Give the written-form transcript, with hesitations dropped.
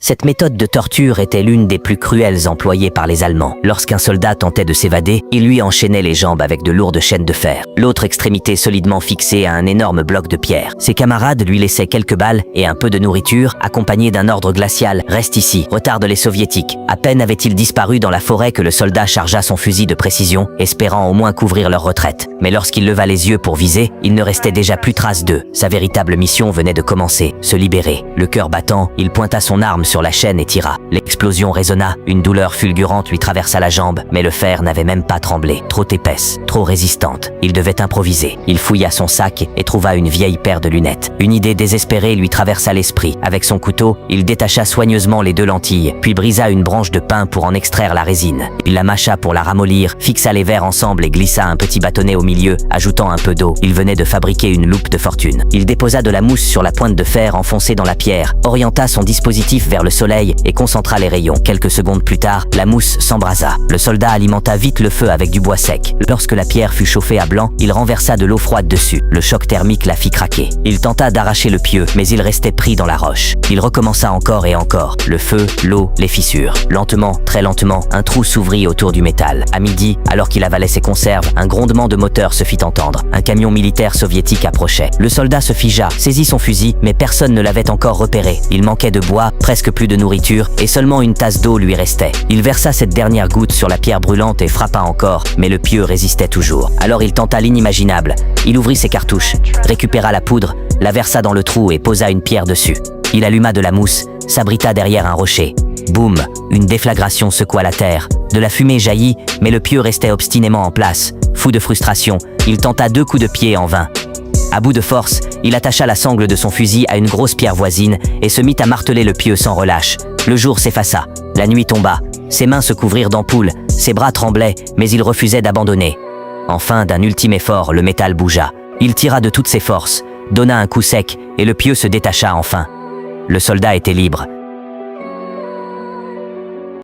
Cette méthode de torture était l'une des plus cruelles employées par les Allemands. Lorsqu'un soldat tentait de s'évader, il lui enchaînait les jambes avec de lourdes chaînes de fer, l'autre extrémité solidement fixée à un énorme bloc de pierre. Ses camarades lui laissaient quelques balles et un peu de nourriture, accompagnés d'un ordre glacial: reste ici, retarde les soviétiques. À peine avait-il disparu dans la forêt que le soldat chargea son fusil de précision, espérant au moins couvrir leur retraite. Mais lorsqu'il leva les yeux pour viser, il ne restait déjà plus trace d'eux. Sa véritable mission venait de commencer, se libérer. Le cœur battant, il pointa son arme sur la chaîne et tira. L'explosion résonna, une douleur fulgurante lui traversa la jambe, mais le fer n'avait même pas tremblé. Trop épaisse, trop résistante. Il devait improviser. Il fouilla son sac et trouva une vieille paire de lunettes. Une idée désespérée lui traversa l'esprit. Avec son couteau, il détacha soigneusement les 2 lentilles, puis brisa une branche de pin pour en extraire la résine. Il la mâcha pour la ramollir, fixa les verres ensemble et glissa un petit bâtonnet au milieu, ajoutant un peu d'eau. Il venait de fabriquer une loupe de fortune. Il déposa de la mousse sur la pointe de fer enfoncée dans la pierre, orienta son dispositif vers le soleil et concentra les rayons. Quelques secondes plus tard, la mousse s'embrasa. Le soldat alimenta vite le feu avec du bois sec. Lorsque la pierre fut chauffée à blanc, il renversa de l'eau froide dessus. Le choc thermique la fit craquer. Il tenta d'arracher le pieu, mais il restait pris dans la roche. Il recommença encore et encore. Le feu, l'eau, les fissures. Lentement, très lentement, un trou s'ouvrit autour du métal. À midi, alors qu'il avalait ses conserves, un grondement de moteur se fit entendre. Un camion militaire soviétique approchait. Le soldat se figea, saisit son fusil, mais personne ne l'avait encore repéré. Il manquait de bois, presque plus de nourriture, et seulement une tasse d'eau lui restait. Il versa cette dernière goutte sur la pierre brûlante et frappa encore, mais le pieu résistait toujours. Alors il tenta l'inimaginable. Il ouvrit ses cartouches, récupéra la poudre, la versa dans le trou et posa une pierre dessus. Il alluma de la mousse, s'abrita derrière un rocher. Boum! Une déflagration secoua la terre. De la fumée jaillit, mais le pieu restait obstinément en place. Fou de frustration, il tenta 2 coups de pied en vain. À bout de force, il attacha la sangle de son fusil à une grosse pierre voisine et se mit à marteler le pieu sans relâche. Le jour s'effaça, la nuit tomba, ses mains se couvrirent d'ampoules, ses bras tremblaient, mais il refusait d'abandonner. Enfin, d'un ultime effort, le métal bougea. Il tira de toutes ses forces, donna un coup sec et le pieu se détacha enfin. Le soldat était libre.